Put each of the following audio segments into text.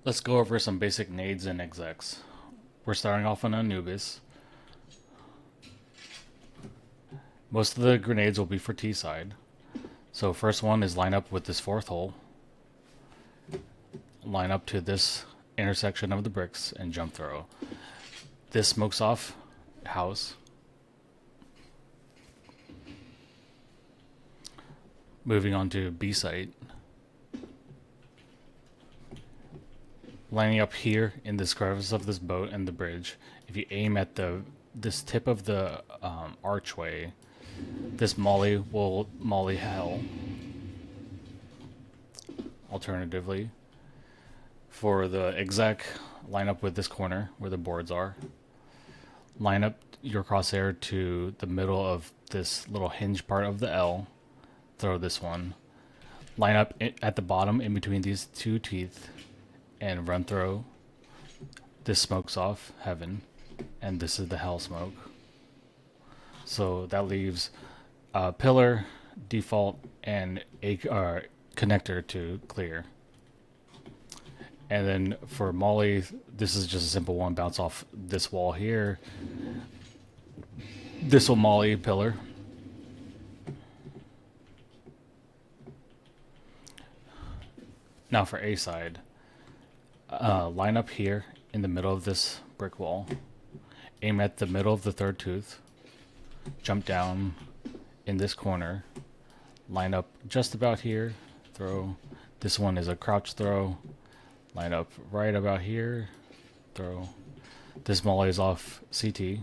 Let's go over some basic nades and execs. We're starting off on Anubis. Most of the grenades will be for T side. So first one is line up with this fourth hole. Line up to this intersection of the bricks and jump throw. This smokes off house. Moving on to B site. Lining up here in this crevice of this boat and the bridge. If you aim at this tip of the archway, this molly will molly hell. Alternatively, for the exec, line up with this corner where the boards are. Line up your crosshair to the middle of this little hinge part of the L. Throw this one. Line up at the bottom in between these two teeth and run throw. This smokes off heaven, and this is the hell smoke. So that leaves pillar, default, and a connector to clear. And then for molly, this is just a simple one. Bounce off this wall here. This will molly pillar. Now for A side, line up here in the middle of this brick wall. Aim at the middle of the third tooth. Jump down in this corner. Line up just about here. Throw. This one is a crouch throw. Line up right about here. Throw. This molly is off CT,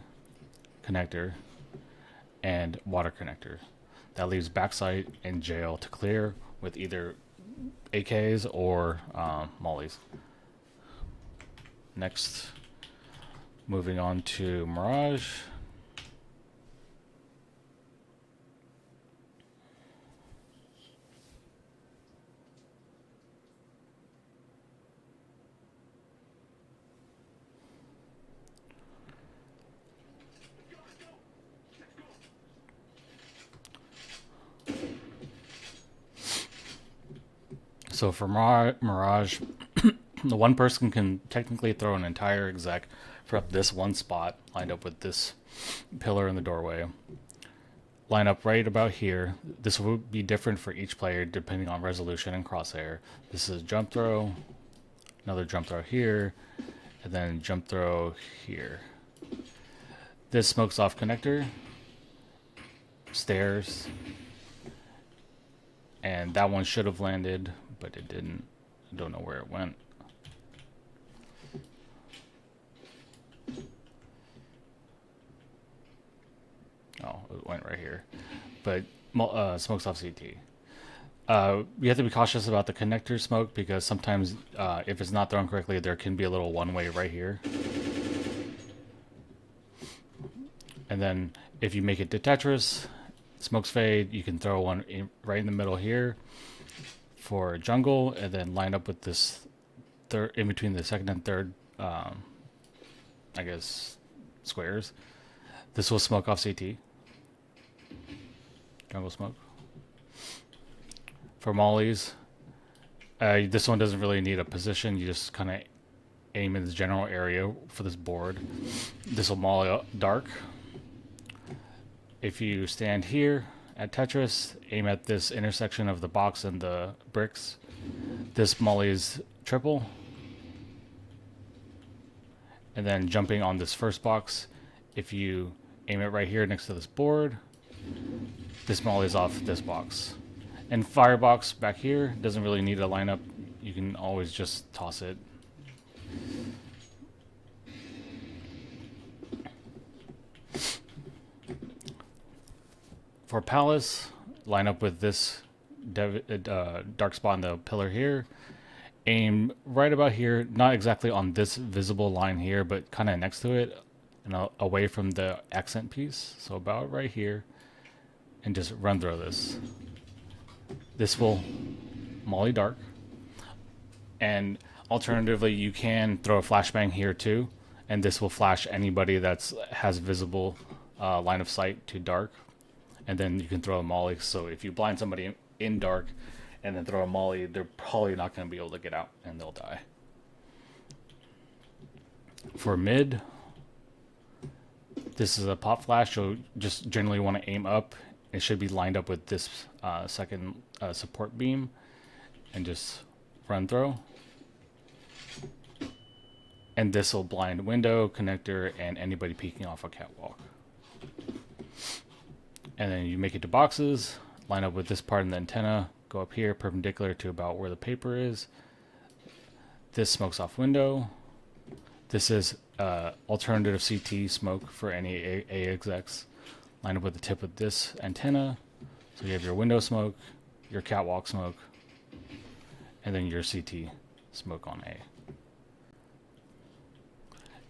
connector, and water connector. That leaves backside and jail to clear with either AKs or mollies. Next, moving on to Mirage. So for Mirage, the one person can technically throw an entire exec for up this one spot, lined up with this pillar in the doorway. Line up right about here. This will be different for each player depending on resolution and crosshair. This is jump throw, another jump throw here, and then jump throw here. This smokes off connector, stairs, and that one should have landed, but it didn't. I don't know where it went. Oh, it went right here. But smokes off CT. You have to be cautious about the connector smoke because sometimes if it's not thrown correctly, there can be a little one-way right here. And then if you make it to Tetris, smokes fade, you can throw one right in the middle here for jungle, and then line up with this third in between the second and third, I guess, squares. This will smoke off CT. Jungle smoke. For mollies, this one doesn't really need a position. You just kind of aim in the general area for this board. This will molly dark. If you stand here at Tetris, aim at this intersection of the box and the bricks. This molly's triple. And then jumping on this first box, if you aim it right here next to this board, this molly's off this box. And firebox back here doesn't really need a lineup. You can always just toss it. For Palace, line up with this dark spot on the pillar here. Aim right about here, not exactly on this visible line here, but kind of next to it and away from the accent piece. So about right here. And just run through this. This will molly dark. And alternatively, you can throw a flashbang here too. And this will flash anybody that has visible line of sight to dark. And then you can throw a molly. So if you blind somebody in dark and then throw a molly, they're probably not going to be able to get out and they'll die. For mid, this is a pop flash, so just generally want to aim up. It should be lined up with this second support beam, and just run throw. And this will blind window, connector, and anybody peeking off a catwalk. And then you make it to boxes, line up with this part in the antenna, go up here perpendicular to about where the paper is. This smokes off window. This is alternative CT smoke for any execs. Line up with the tip of this antenna. So you have your window smoke, your catwalk smoke, and then your CT smoke on A.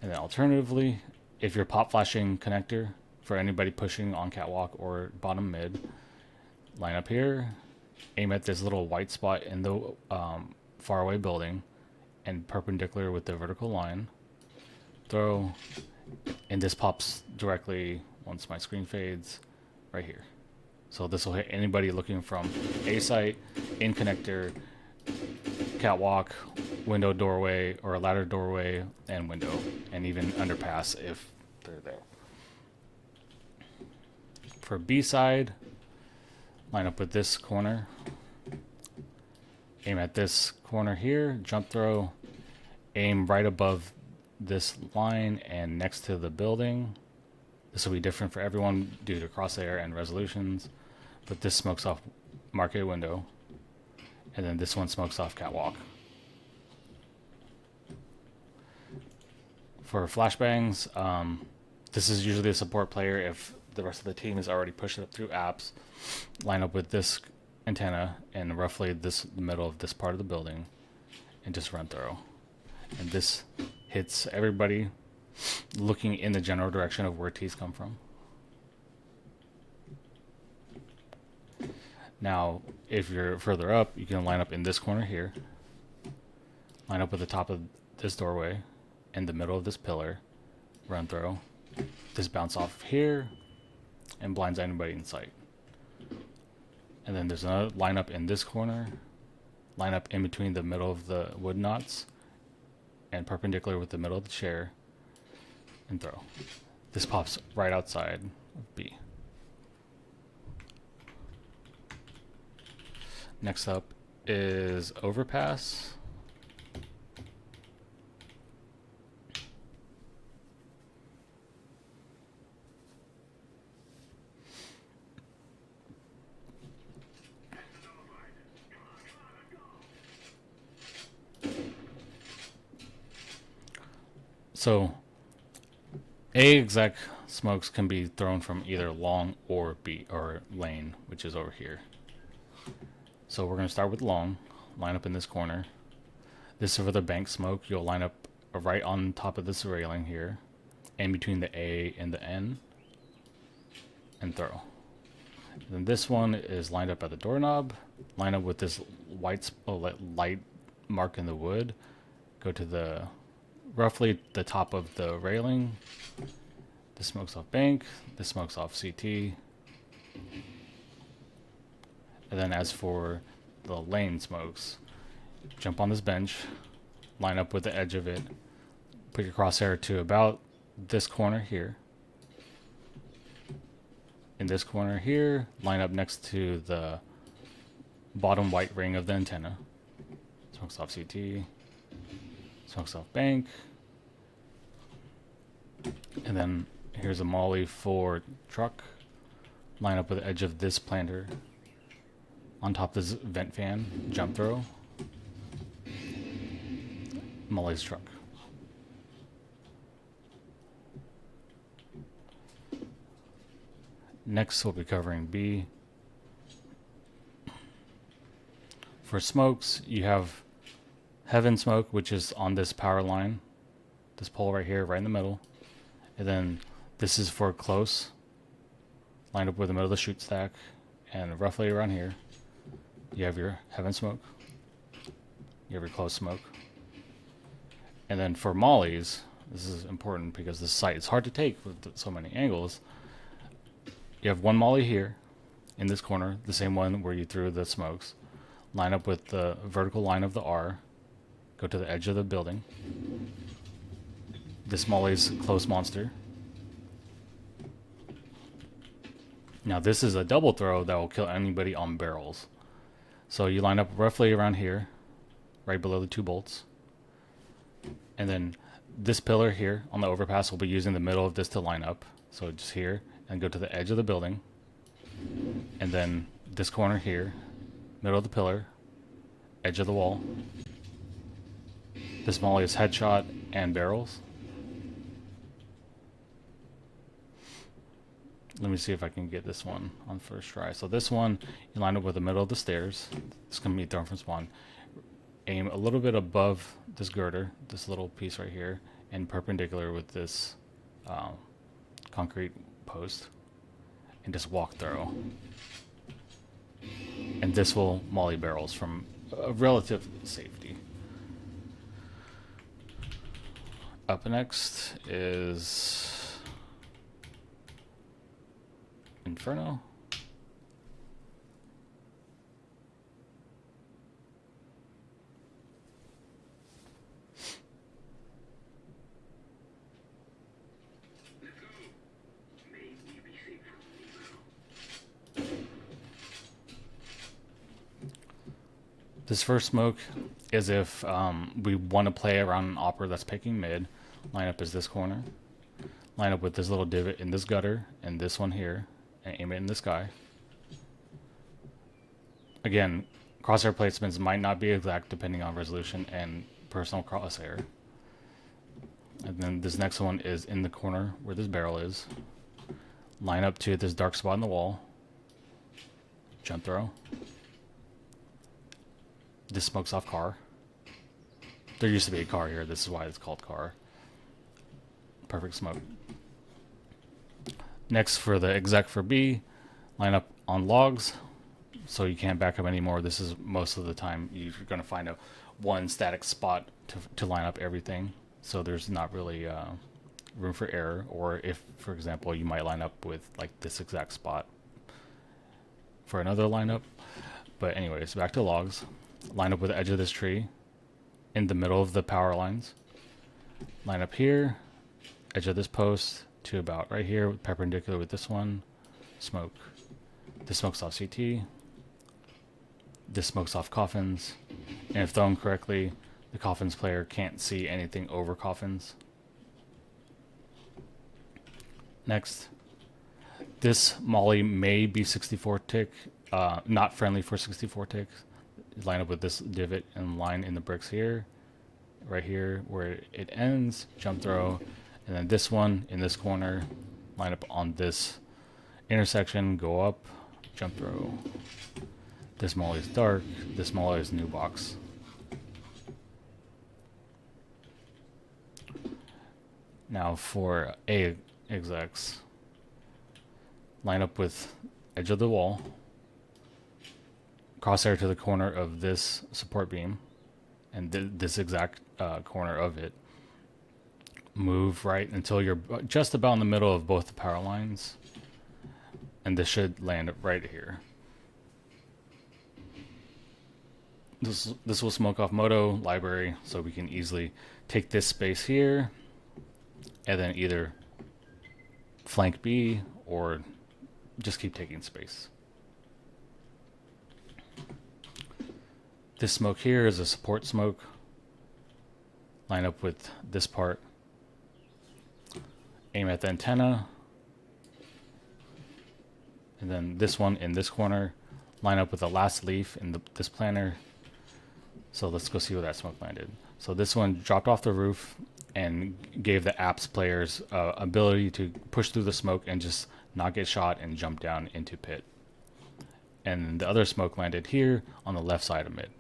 And then alternatively, if you're pop flashing connector for anybody pushing on catwalk or bottom mid, line up here, aim at this little white spot in the faraway building, and perpendicular with the vertical line, throw, and this pops directly, once my screen fades, right here. So this will hit anybody looking from A site, in connector, catwalk, window doorway, or a ladder doorway and window, and even underpass if they're there. For B side, line up with this corner, aim at this corner here, jump throw, aim right above this line and next to the building. This will be different for everyone due to crosshair and resolutions, but this smokes off market window, and then this one smokes off catwalk. For flashbangs, this is usually a support player if the rest of the team is already pushing it through apps. Line up with this antenna and roughly the middle of this part of the building, and just run through. And this hits everybody looking in the general direction of where T's come from. Now, if you're further up, you can line up in this corner here. Line up with the top of this doorway, in the middle of this pillar, run through. This bounce off here, and blinds anybody in sight. And then there's another line up in this corner, line up in between the middle of the wood knots, and perpendicular with the middle of the chair, and throw. This pops right outside of B. Next up is Overpass. So A exec smokes can be thrown from either long or B or lane, which is over here. So we're going to start with long, line up in this corner. This is for the bank smoke. You'll line up right on top of this railing here, in between the A and the N, and throw. And then this one is lined up at the doorknob, line up with this light mark in the wood, go to the roughly the top of the railing. This smokes off bank, this smokes off CT. And then as for the lane smokes, jump on this bench, line up with the edge of it, put your crosshair to about this corner here. In this corner here, line up next to the bottom white ring of the antenna. Smokes off CT, smokes off bank. And then here's a molly for truck. Line up with the edge of this planter. On top of this vent fan, jump throw. Molly's truck. Next we'll be covering B. For smokes, you have heaven smoke, which is on this power line. This pole right here, right in the middle. And then this is for close. Lined up with the middle of the chute stack. And roughly around here, you have your heaven smoke. You have your close smoke. And then for mollies, this is important because this site is hard to take with so many angles. You have one molly here in this corner, the same one where you threw the smokes. Line up with the vertical line of the R. Go to the edge of the building. this Molly's close monster. Now this is a double throw that will kill anybody on barrels. So you line up roughly around here, right below the 2 bolts. And then this pillar here on the overpass will be using the middle of this to line up. So just here, and go to the edge of the building. And then this corner here, middle of the pillar, edge of the wall. This Molly is headshot and barrels. Let me see if I can get this one on first try. So this one, you line up with the middle of the stairs. It's going to be thrown from spawn. Aim a little bit above this girder, this little piece right here, and perpendicular with this concrete post. And just walk through. And this will molly barrels from relative safety. Up next is Inferno. This first smoke is if we want to play around an opera that's picking mid. Line up as this corner. Line up with this little divot in this gutter and this one here. And aim it in the sky. Again, crosshair placements might not be exact depending on resolution and personal crosshair. And then this next one is in the corner where this barrel is. Line up to this dark spot in the wall. Jump throw. This smokes off car. There used to be a car here. This is why it's called car. Perfect smoke. Next for the exec for B, line up on logs so you can't back up anymore. This is most of the time you're going to find a one static spot to line up everything. So there's not really room for error. Or if, for example, you might line up with like this exact spot for another lineup. But anyways, back to logs. Line up with the edge of this tree in the middle of the power lines. Line up here, edge of this post to about right here, perpendicular with this one. Smoke. This smokes off CT. This smokes off coffins. And if thrown correctly, the coffins player can't see anything over coffins. Next. This molly may be 64 tick, not friendly for 64 ticks. Line up with this divot and line in the bricks here, right here where it ends, jump throw, and then this one in this corner, line up on this intersection, go up, jump throw. This molly is dark, this molly is new box. Now for A execs, line up with edge of the wall, crosshair to the corner of this support beam and this exact corner of it. Move right until you're just about in the middle of both the power lines, and this should land right here. This will smoke off Moto library, so we can easily take this space here and then either flank B or just keep taking space. This smoke here is a support smoke. Line up with this part. Aim at the antenna. And then this one in this corner. Line up with the last leaf in this planter. So let's go see where that smoke landed. So this one dropped off the roof and gave the apps players ability to push through the smoke and just not get shot and jump down into pit. And the other smoke landed here on the left side of mid.